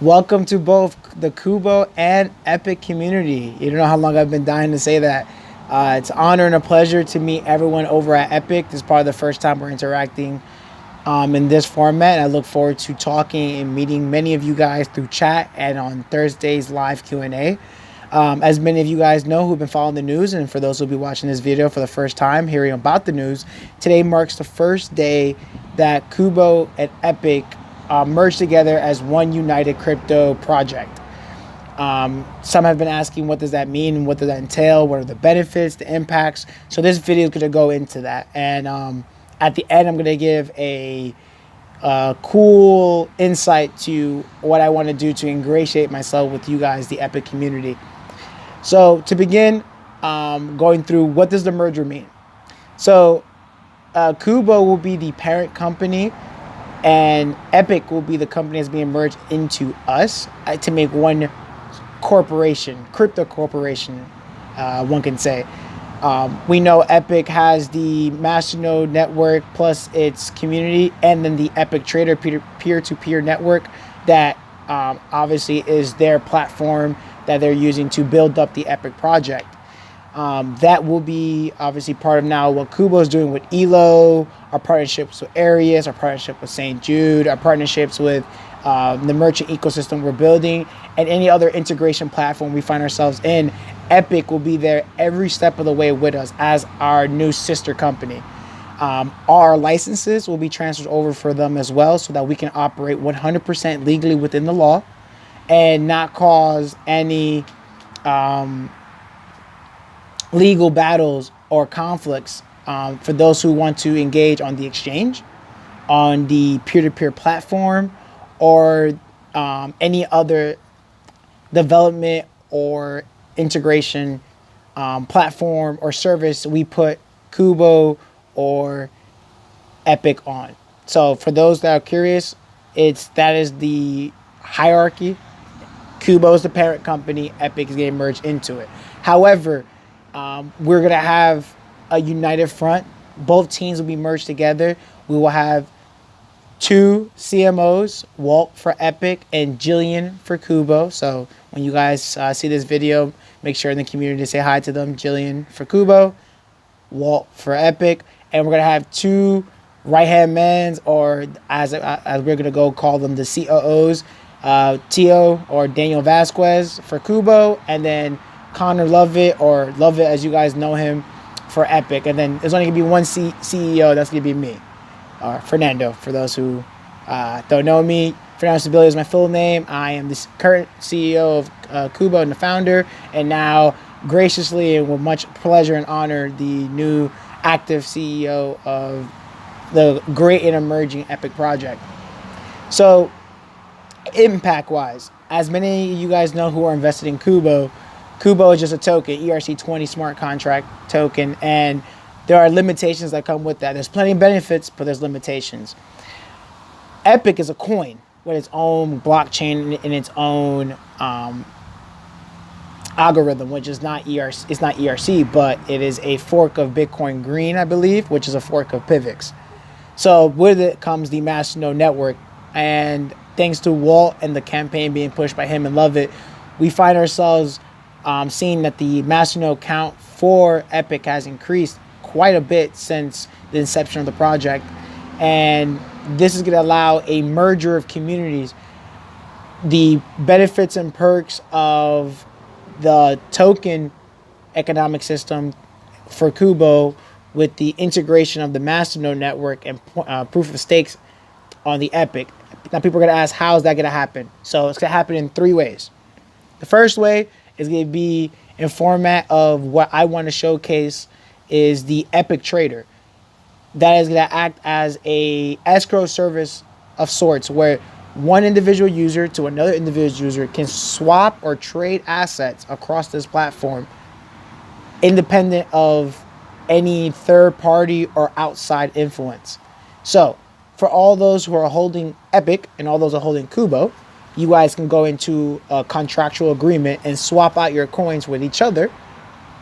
Welcome to both the Kubo and Epic community. You don't know how long I've been dying to say that. It's an honor and a pleasure to meet everyone over at Epic. This is probably the first time we're interacting in this format. I look forward to talking and meeting many of you guys through chat and on Thursday's live Q&A. As many of you guys know who've been following the news, and for those who'll be watching this video for the first time, hearing about the news, today marks the first day that Kubo and Epic merged together as one united crypto project. Some have been asking, what does that mean? What does that entail? What are the benefits, the impacts? So this video is going to go into that. And at the end, I'm going to give a cool insight to what I want to do to ingratiate myself with you guys, the Epic community. So to begin, going through what does the merger mean? So Kubo will be the parent company, and Epic will be the company that's being merged into us to make one corporation, crypto corporation, one can say. We know Epic has the Masternode network plus its community, and then the Epic Trader peer-to-peer network that obviously is their platform that they're using to build up the Epic project. That will be obviously part of now what Kubo is doing with Elo, our partnerships with Arius, our partnership with St. Jude, our partnerships with the merchant ecosystem we're building, and any other integration platform we find ourselves in. Epic will be there every step of the way with us as our new sister company. Our licenses will be transferred over for them as well, so that we can operate 100% legally within the law and not cause any legal battles or conflicts for those who want to engage on the exchange, on the peer-to-peer platform, or any other development or integration platform or service we put Kubo or Epic on. So for those that are curious, that is the hierarchy. Kubo is the parent company, Epic is getting merged into it. However, we're going to have a united front. Both teams will be merged together. We will have two CMOs, Walt for Epic and Jillian for Kubo. So when you guys see this video, make sure in the community to say hi to them. Jillian for Kubo, Walt for Epic. And we're going to have two right-hand men, or as we're going to go call them, the COOs, Tio or Daniel Vasquez for Kubo, and then Connor Lovett, or Lovett as you guys know him, for Epic. And then there's only going to be one CEO, that's going to be me, or Fernando, for those who don't know me. Fernando Stability is my full name. I am the current CEO of Kubo and the founder, and now graciously and with much pleasure and honor, the new active CEO of the great and emerging Epic project. So impact-wise, as many of you guys know who are invested in Kubo, Kubo is just a token, ERC20 smart contract token, and there are limitations that come with that. There's plenty of benefits, but there's limitations. Epic is a coin with its own blockchain and its own algorithm, which is not ERC. It's not ERC, but it is a fork of Bitcoin Green, I believe, which is a fork of Pivx. So with it comes the Masternode network, and thanks to Walt and the campaign being pushed by him and Lovett, we find ourselves seeing that the Masternode count for Epic has increased quite a bit since the inception of the project. And this is going to allow a merger of communities. The benefits and perks of the token economic system for Kubo with the integration of the Masternode network and proof of stakes on the Epic. Now people are going to ask, how is that going to happen? So it's going to happen in three ways. The first way is going to be in format of what I want to showcase is the Epic Trader. That is going to act as a escrow service of sorts, where one individual user to another individual user can swap or trade assets across this platform independent of any third party or outside influence. So for all those who are holding Epic and all those who are holding Kubo, you guys can go into a contractual agreement and swap out your coins with each other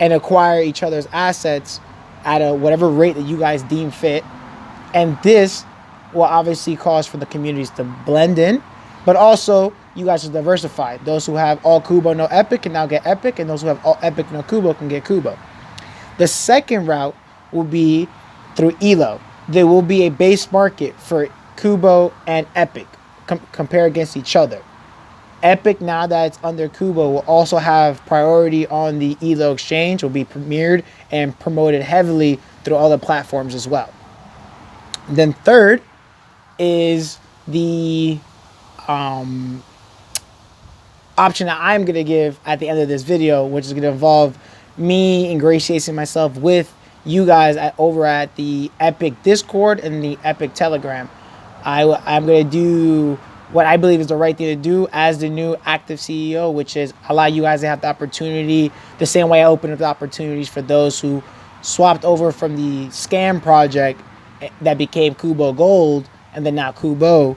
and acquire each other's assets at a whatever rate that you guys deem fit. And this will obviously cause for the communities to blend in, but also you guys should diversify. Those who have all Kubo, no Epic can now get Epic, and those who have all Epic, no Kubo can get Kubo. The second route will be through ELO. There will be a base market for Kubo and Epic, compare against each other. Epic, now that it's under Kubo, will also have priority on the ELO exchange, will be premiered and promoted heavily through all the platforms as well. Then third is the option that I'm going to give at the end of this video, which is going to involve me ingratiating myself with you guys over at the Epic Discord and the Epic Telegram. I'm going to do what I believe is the right thing to do as the new active CEO, which is allow you guys to have the opportunity, the same way I opened up the opportunities for those who swapped over from the scam project that became Kubo Gold and then now Kubo.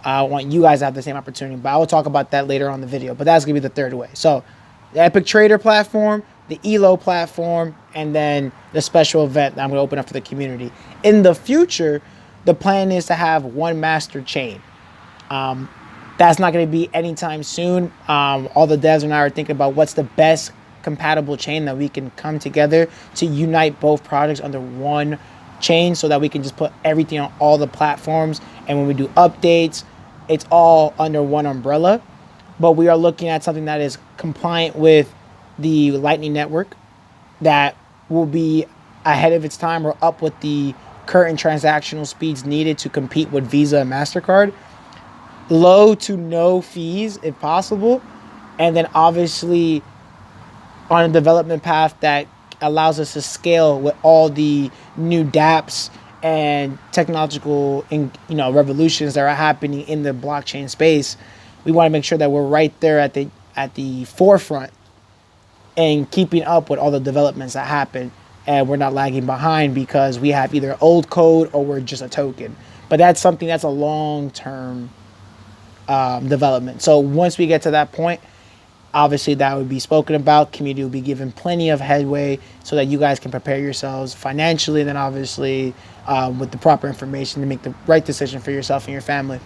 I want you guys to have the same opportunity, but I will talk about that later on in the video. But that's going to be the third way. So the Epic Trader platform, the ELO platform, and then the special event that I'm going to open up for the community. In the future, the plan is to have one master chain. That's not going to be anytime soon. All the devs and I are thinking about what's the best compatible chain that we can come together to unite both projects under one chain so that we can just put everything on all the platforms. And when we do updates, it's all under one umbrella. But we are looking at something that is compliant with the Lightning Network, that will be ahead of its time or up with the current transactional speeds needed to compete with Visa and MasterCard. Low to no fees if possible. And then obviously on a development path that allows us to scale with all the new dApps and technological revolutions that are happening in the blockchain space. We want to make sure that we're right there at the forefront and keeping up with all the developments that happen, and we're not lagging behind because we have either old code or we're just a token. But that's something that's a long-term development. So once we get to that point, obviously that would be spoken about. Community will be given plenty of headway so that you guys can prepare yourselves financially, and then obviously with the proper information to make the right decision for yourself and your family.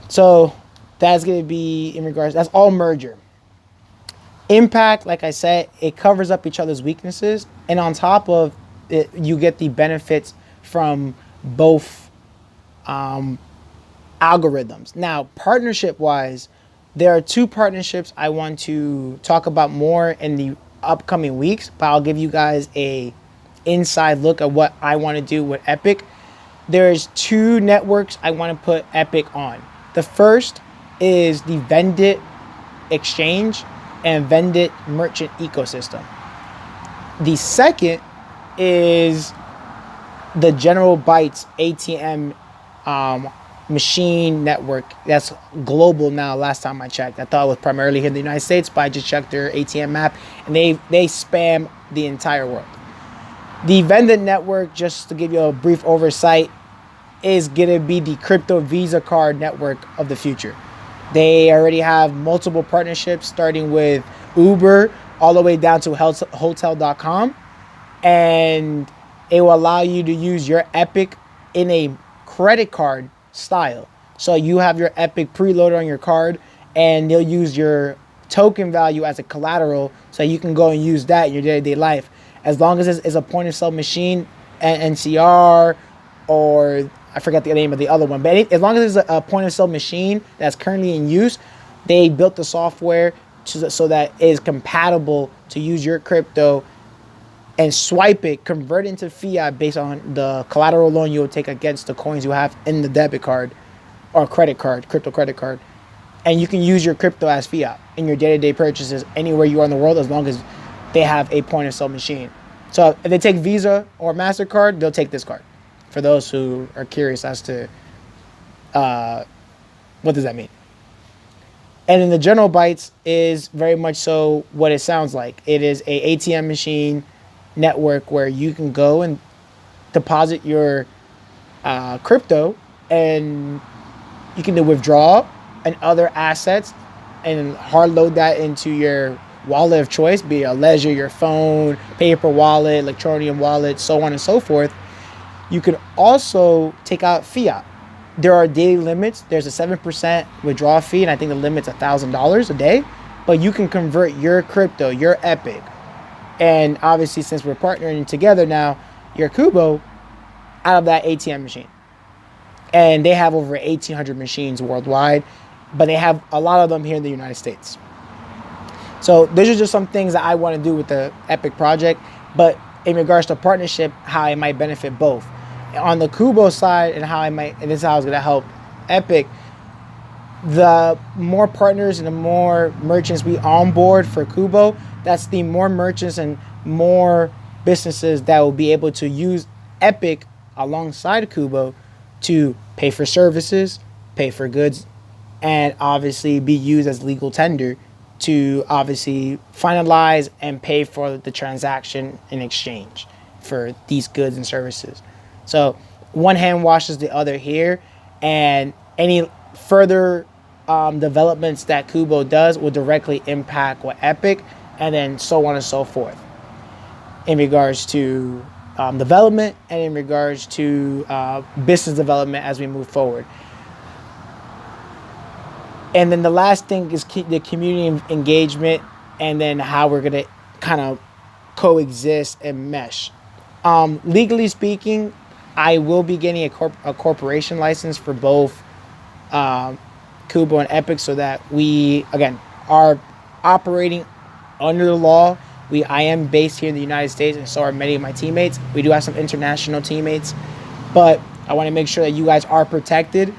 So that's going to be in regards, that's all merger. Impact, like I said, it covers up each other's weaknesses, and on top of it, you get the benefits from both algorithms. Now, partnership-wise, there are two partnerships I want to talk about more in the upcoming weeks, but I'll give you guys a inside look at what I want to do with Epic. There's two networks I want to put Epic on. The first is the Vendit exchange and Vendit merchant ecosystem. The second is the General Bytes ATM machine network that's global now. Last time I checked, I thought it was primarily here in the United States, but I just checked their ATM map and they spam the entire world. The Vendit network, just to give you a brief oversight, is gonna be the crypto Visa card network of the future. They already have multiple partnerships starting with Uber all the way down to hotel.com, and it will allow you to use your Epic in a credit card style. So you have your Epic preloaded on your card, and they'll use your token value as a collateral, so you can go and use that in your day-to-day life. As long as it's a point of sale machine, NCR, or I forget the name of the other one, but as long as it's a point of sale machine that's currently in use, they built the software so that it is compatible to use your crypto and swipe it, convert it into fiat based on the collateral loan you'll take against the coins you have in the debit card or credit card, crypto credit card. And you can use your crypto as fiat in your day-to-day purchases anywhere you are in the world, as long as they have a point of sale machine. So if they take Visa or MasterCard, they'll take this card. For those who are curious as to what does that mean. And then the General Bytes is very much so what it sounds like. It is a ATM machine network where you can go and deposit your crypto, and you can do withdrawal and other assets and hard load that into your wallet of choice, be it a Ledger, your phone, paper wallet, Electroneum wallet, so on and so forth. You can also take out fiat. there are daily limits. There's a 7% withdrawal fee, and I think the limit's $1,000 a day. But you can convert your crypto, your Epic, and obviously since we're partnering together now, your KUBO, out of that ATM machine. And they have over 1,800 machines worldwide, but they have a lot of them here in the United States. So those are just some things that I want to do with the Epic project. But in regards to partnership, how it might benefit both. On the KUBO side, and this is how it's going to help Epic, the more partners and the more merchants we onboard for KUBO, that's the more merchants and more businesses that will be able to use Epic alongside KUBO to pay for services, pay for goods, and obviously be used as legal tender to obviously finalize and pay for the transaction in exchange for these goods and services. So one hand washes the other here, and any further developments that KUBO does will directly impact what Epic, and then so on and so forth in regards to development and in regards to business development as we move forward. And then the last thing is the community engagement, and then how we're going to kind of coexist and mesh. Legally speaking, I will be getting a corporation license for both KUBO and Epic, so that we, again, are operating under the law. I am based here in the United States, and so are many of my teammates. We do have some international teammates, but I want to make sure that you guys are protected.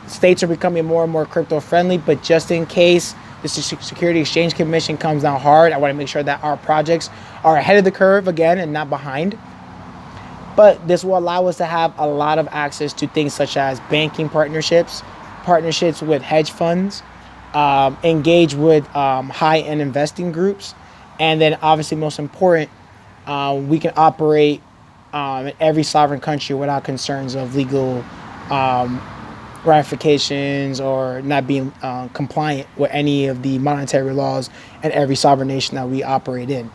States are becoming more and more crypto friendly, but just in case the Security Exchange Commission comes down hard, I want to make sure that our projects are ahead of the curve again and not behind. But this will allow us to have a lot of access to things such as banking partnerships with hedge funds, engage with high-end investing groups, and then obviously most important, we can operate in every sovereign country without concerns of legal ramifications or not being compliant with any of the monetary laws in every sovereign nation that we operate in.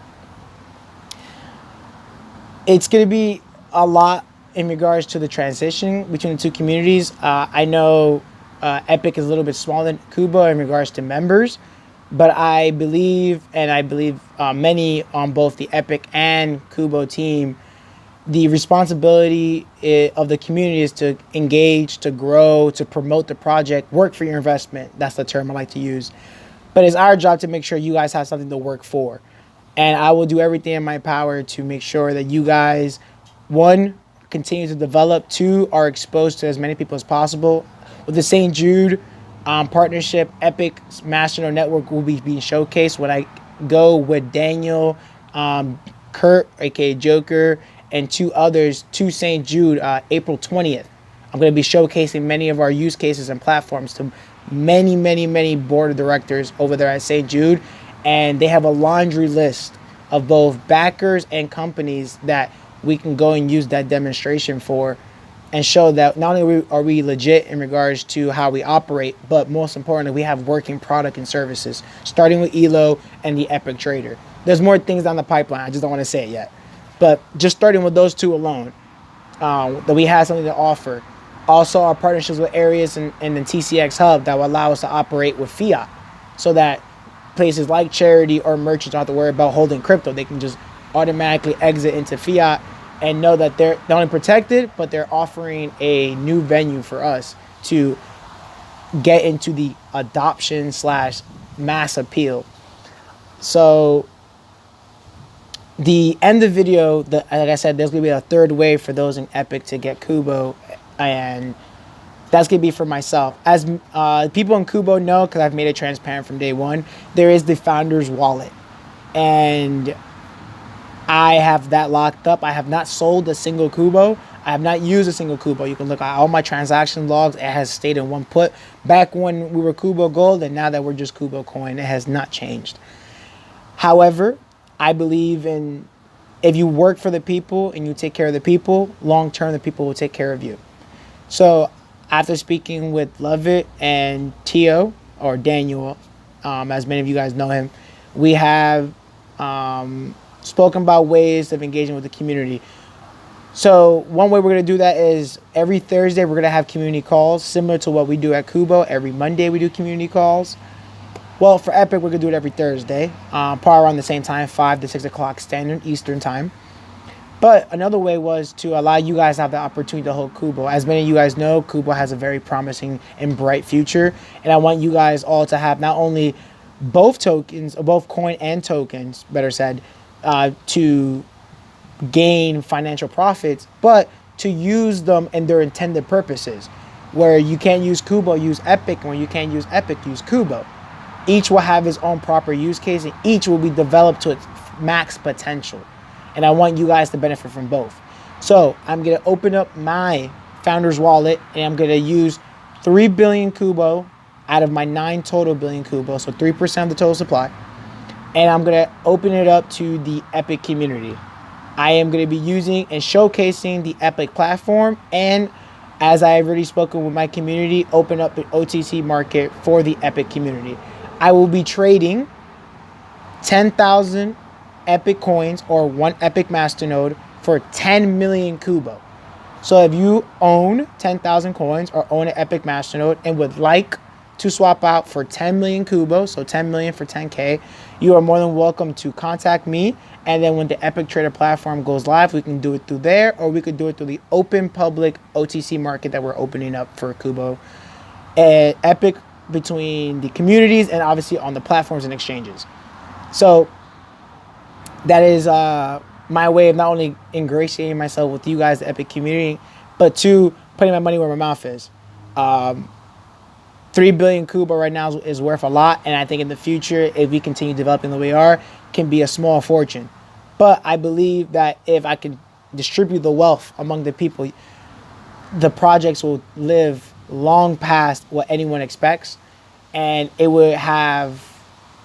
It's going to be a lot in regards to the transition between the two communities. I know Epic is a little bit smaller than KUBO in regards to members, but I believe many on both the Epic and KUBO team, the responsibility of the community is to engage, to grow, to promote the project, work for your investment. That's the term I like to use. But it's our job to make sure you guys have something to work for. And I will do everything in my power to make sure that you guys, one, continue to develop, two, are exposed to as many people as possible. With the St. Jude partnership, Epic's Masternode Network will be being showcased when I go with Daniel, Kurt, aka Joker, and two others to St. Jude April 20th. I'm going to be showcasing many of our use cases and platforms to many board of directors over there at St. Jude. And they have a laundry list of both backers and companies that we can go and use that demonstration for, and show that not only are we legit in regards to how we operate, but most importantly, we have working product and services, starting with ELO and the Epic Trader. There's more things down the pipeline. I just don't want to say it yet. But just starting with those two alone, that we have something to offer. Also, our partnerships with areas in the TCX Hub that will allow us to operate with fiat, so that places like charity or merchants don't have to worry about holding crypto. They can just automatically exit into fiat and know that they're not only protected, but they're offering a new venue for us to get into the adoption / mass appeal. So the end of the video, like I said, there's going to be a third wave for those in Epic to get KUBO, and that's going to be for myself. As people in KUBO know, because I've made it transparent from day one, there is the founder's wallet. And I have that locked up. I have not sold a single KUBO. I have not used a single KUBO. You can look at all my transaction logs. It has stayed in one put. Back when we were KUBO Gold, and now that we're just KUBO Coin, it has not changed. However, I believe in, if you work for the people and you take care of the people, long term the people will take care of you. So after speaking with Lovett and Tio, or Daniel, as many of you guys know him, we have spoken about ways of engaging with the community. So one way we're going to do that is every Thursday we're going to have community calls, similar to what we do at KUBO. Every Monday we do community calls. Well, for Epic, we're going to do it every Thursday, probably around the same time, 5 to 6 o'clock Standard Eastern Time. But another way was to allow you guys to have the opportunity to hold KUBO. As many of you guys know, KUBO has a very promising and bright future. And I want you guys all to have not only both tokens, or both coin and tokens, better said, to gain financial profits, but to use them in their intended purposes. Where you can't use KUBO, use Epic. And when you can't use Epic, use KUBO. Each will have its own proper use case, and each will be developed to its max potential. And I want you guys to benefit from both. So I'm going to open up my founder's wallet, and I'm going to use 3 billion KUBO out of my 9 total billion KUBO, so 3% of the total supply. And I'm going to open it up to the Epic community. I am going to be using and showcasing the Epic platform, and as I've already spoken with my community, open up an OTC market for the Epic community. I will be trading 10,000 Epic coins or 1 Epic masternode for 10 million KUBO. So if you own 10,000 coins or own an Epic masternode and would like to swap out for 10 million KUBO, so 10 million for 10K, you are more than welcome to contact me. And then when the Epic Trader platform goes live, we can do it through there, or we could do it through the open public OTC market that we're opening up for KUBO. Epic between the communities and obviously on the platforms and exchanges. So that is my way of not only ingratiating myself with you guys, the Epic community, but two, putting my money where my mouth is. 3 billion KUBO right now is worth a lot, and I think in the future, if we continue developing the way we are, can be a small fortune. But I believe that if I can distribute the wealth among the people, the projects will live long past what anyone expects, and it would have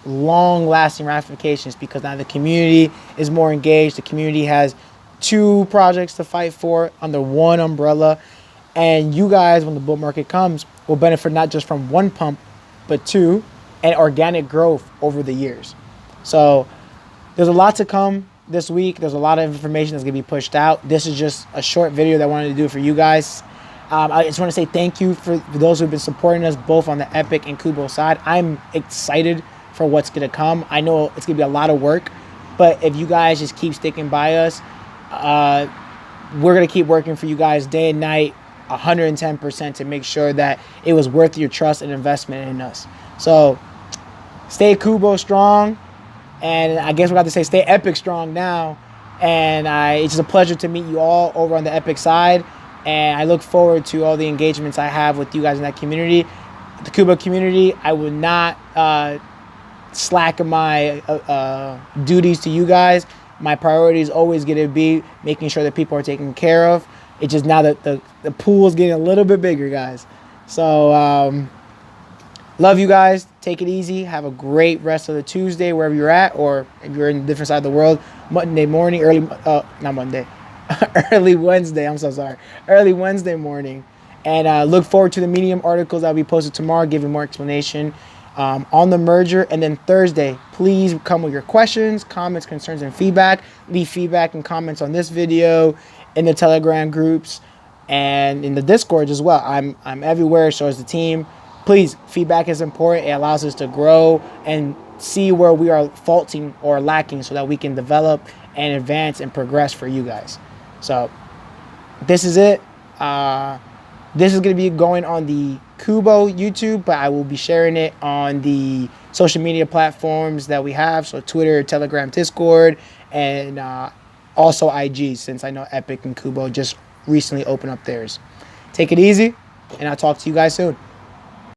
long-lasting ramifications because now the community is more engaged. The community has 2 projects to fight for under one umbrella, and you guys, when the bull market comes, will benefit not just from 1 pump, but 2, and organic growth over the years. So there's a lot to come this week. There's a lot of information that's going to be pushed out. This is just a short video that I wanted to do for you guys. I just want to say thank you for those who've been supporting us both on the Epic and KUBO side. I'm excited for what's going to come. I know it's going to be a lot of work, but if you guys just keep sticking by us, we're going to keep working for you guys day and night, 110% to make sure that it was worth your trust and investment in us. So stay KUBO strong, and I guess we got to say stay Epic strong now. And it's just a pleasure to meet you all over on the Epic side, and I look forward to all the engagements I have with you guys in that community. The KUBO community, I will not slack in my duties to you guys. My priority is always going to be making sure that people are taken care of. It's just now that the pool is getting a little bit bigger, guys. So love you guys. Take it easy. Have a great rest of the Tuesday wherever you're at, or if you're in a different side of the world. Monday morning, not Monday, early Wednesday. I'm so sorry. Early Wednesday morning. And look forward to the Medium articles that will be posted tomorrow, giving more explanation on the merger. And then Thursday, please come with your questions, comments, concerns, and feedback. Leave feedback and comments on this video, in the Telegram groups, and in the Discord as well. I'm everywhere, so is the team. Please, feedback is important. It allows us to grow and see where we are faulting or lacking so that we can develop and advance and progress for you guys. So this is it. This is going to be going on the KUBO YouTube, but I will be sharing it on the social media platforms that we have. So Twitter, Telegram, Discord, and also IG, since I know Epic and KUBO just recently opened up theirs. Take it easy, and I'll talk to you guys soon.